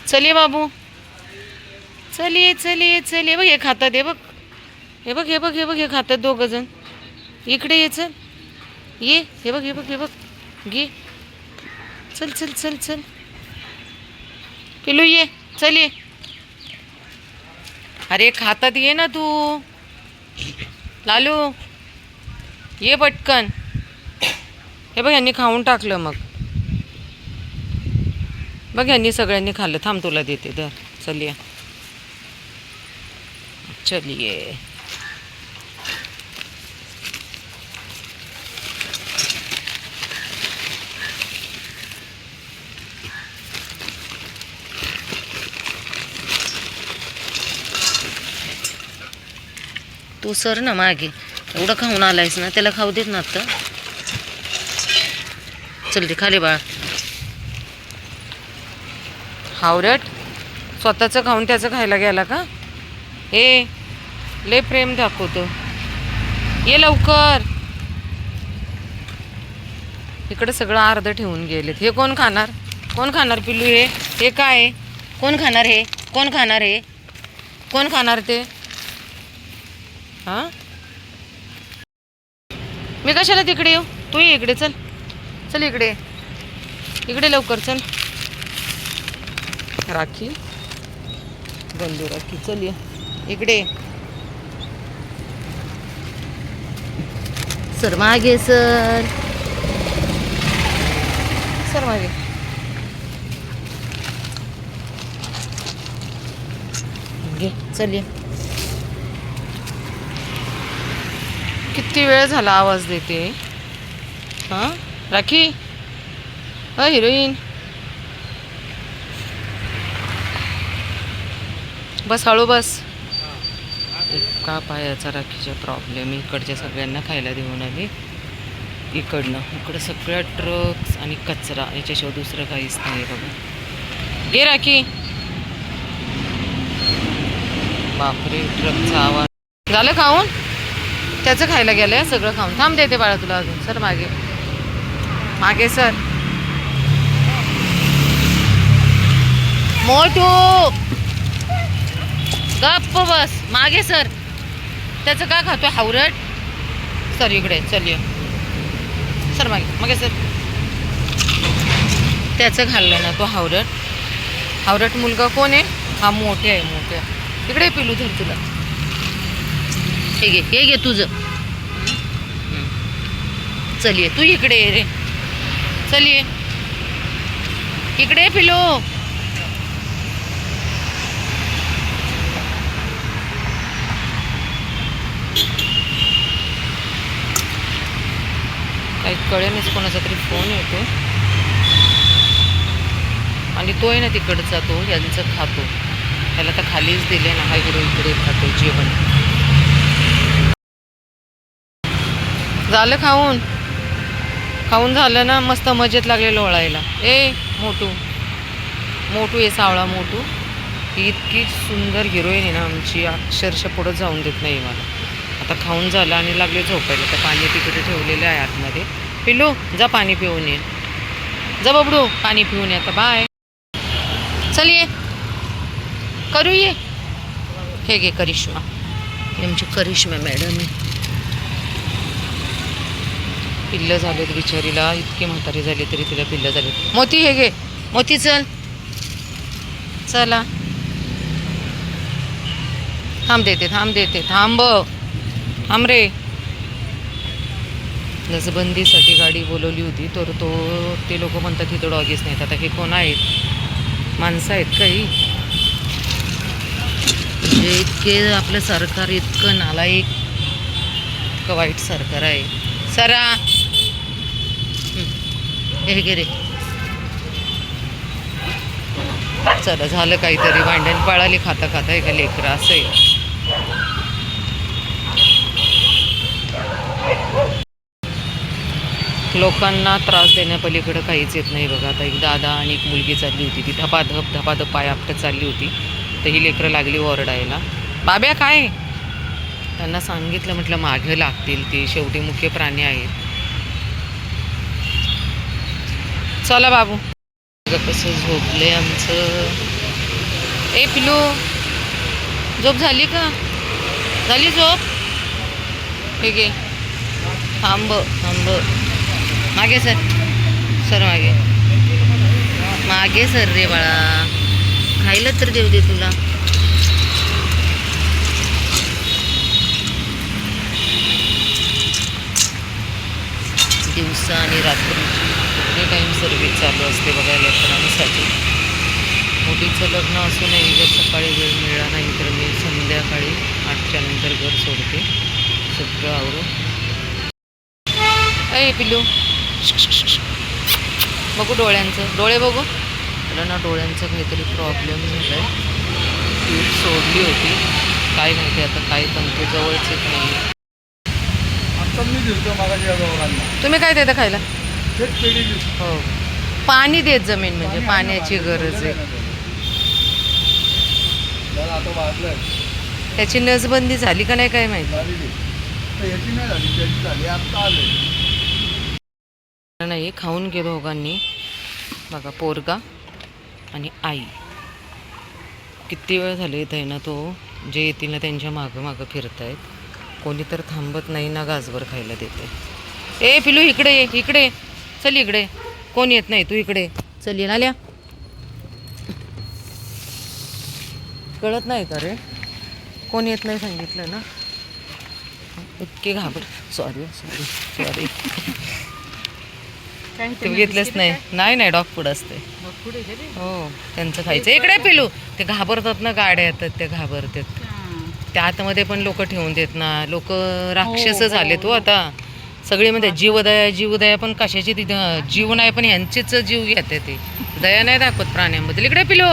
चलिए बाबू, चलिए चलिए चलिए. बघ हे खातात, हे बघ, हे बघ, हे बघ, हे बघ, हे खातात दोघं जण. इकडे ये, चल ये. हे बघ, हे बघ, हे बघ, घे. चल चल चल चल पिलू ये, चल ये. अरे खातात, ये ना तू. लालू ये पटकन. हे बघ यांनी खाऊन टाकलं मग. बघ यांनी सगळ्यांनी खाल्लं. थांब तुला देते तर. चलिए चलिए. तू सर ना मागे. एवढं खाऊन आलायस ना, त्याला खाऊ देत ना आता. चल दे खाली बाळा. हावरट स्वतःचं खाऊन त्याचं खायला गेला का? ए लय प्रेम दाखवतो. ये लवकर. इकडे सगळं अर्ध ठेवून गेलेत. हे कोण खाणार? कोण खाणार पिल्लू? हे काय आहे? कोण खाणार हे? कोण खाणार हे? कोण खाणार ते? हां मी कशाला तिकडे येऊ? तू ये इकडे. चल चल इकडे, इकडे लवकर चल. राखी, बंधू राखी, चल ये इकडे. सर मागे, सर सर मागे. घे चल ये. किती वेळ झाला आवाज देते. हां राखी, हिरोईन बस, हळू बस. एका पायाचा राखीचा प्रॉब्लेम. इकडच्या सगळ्यांना खायला देऊन आली. इकडं सगळ्या ट्रक्स आणि कचरा, याच्याशिवाय दुसरं काहीच नाही बघा. घे राखी. बापरे ट्रकचा आवाज. झालं खाऊन? त्याचं खायला गेलंय सगळं खाऊन. थांब देते बाळा तुला अजून. सर मागे, मागे सर. मोठू गप्प बस. मागे सर. त्याचं काय खातोय हावरट? सर इकडे. चल ये सर मागे, मागे सर. त्याचं खाल्लं ना तो हावरट. हावरट मुलगा कोण आहे? हा मोठे आहे, मोठे. इकडे पिलू धर तुला. हे घे, हे घे तुझं. चल ये तू इकडे ये रे. चल ये इकडे पिलू. काही कळेनच, कोणाचा तरी फोन येतो आणि तो आहे ना तिकडचा, तो यांचं खातो. त्याला तर खालीच दिले ना. हा हिरो इकडे खातो जेवण. झालं खाऊन? खाऊन झालं ना, मस्त मजेत लागले लोळायला. ए मोठू, मोठू आहे सावळा मोठू. ही इतकी सुंदर हिरोईन आहे ना आमची, अक्षरशः पुढं जाऊन देत नाही मला. आता खाऊन झालं आणि लागले झोपायला. तर पाणी तिकडे ठेवलेलं आहे आतमध्ये. पिल्लू जा पाणी पिऊन ये. जा बबडू पाणी पिऊन ये. आता बाय. चल ये करू ये. हे घे करिश्मा. आमची करिश्मा मॅडम. पिल्लं झालेत बिचारीला. इतकी म्हातारी झाली तरी तिला पिल्लं झाली. मोती हे घे. मोती चल. चला थांब देते, थांब देते. थांब थांब रे. नसबंदीसाठी गाडी बोलवली होती तर ते लोक म्हणतात इथं डॉगीच नाहीत. आता हे कोण आहेत? माणसं आहेत काही? म्हणजे इतके आपलं सरकार इतकं नालायक, इतकं वाईट सरकार आहे. सरा हे गे रे. चला झालं काहीतरी. भांडण पळाली खाता खाता एका लेकरं. असं आहे. लोकांना त्रास देण्यापलीकडं काहीच येत नाही बघा. आता एक दादा आणि एक मुलगी चालली होती. ती धपाधप धपाधप पाय आपटत चालली होती. तर ही लेकरं लागली ओरडायला. बाब्या काय? त्यांना सांगितलं, म्हटलं मागे लागतील, ते शेवटी मुख्य प्राणी आहेत. चला बाबू. कसं झोपले आमचं. ए पिलू, झोप झाली का? झाली झोप? ठीक आहे, थांब थांब. मागे सर, सर मागे, मागे सर रे बाळा. खायला तर देऊ दे तुला. दिवसा आणि रात्रीची दोन्ही टाईम सर्व्हिस चालू असते बघा लेकरांसाठी. मोठीचं लग्न असूनही जर सकाळी वेळ मिळाला नाही तर मी संध्याकाळी 8च्या नंतर घर सोडते सगळं आवरून. ए पिल्लू, बघू डोळ्यांचं, डोळे बघू. मला ना डोळ्यांचं काहीतरी प्रॉब्लेम झाला आहे. ट्यूब सोडली होती, काय माहिती आता काय तंतू जवळच येत नाही. तुम्ही काय देता खायला? हो, पाणी देत जमीन, म्हणजे पाण्याची गरज आहे. त्याची नसबंदी झाली का नाही काय माहिती नाही. खाऊन गेलो दोघांनी बघा, पोरगा आणि आई. किती वेळ झाले इथे ना, तो जे येतील ना त्यांच्या मागं मागं फिरतायत. कोणी तर थांबत नाही ना, गाजभर खायला देते. ए पिलू इकडे ये, इकडे ये. चल इकडे, कोण येत नाही, तू इकडे चल. ये नाल्या, कळत नाही का रे? कोण येत नाही सांगितलं ना. इतके घाबर. Sorry sorry sorry. ते घेतलंच नाही. नाही नाही, डॉग फूड असते. हो, त्यांचं खायचं. इकडे पिलू, ते घाबरतात ना, गाड्या येतात ते घाबरतात. त्या आतमध्ये पण लोक ठेवून देत ना. लोक राक्षस झाले तो आता सगळे. म्हणजे जीवदया जीवदया पण कशाची, तिथं जीव नाही पण यांचेच जीव घेते ते. दया नाही दाखवत प्राण्यांबद्दल. इकडे पिलू.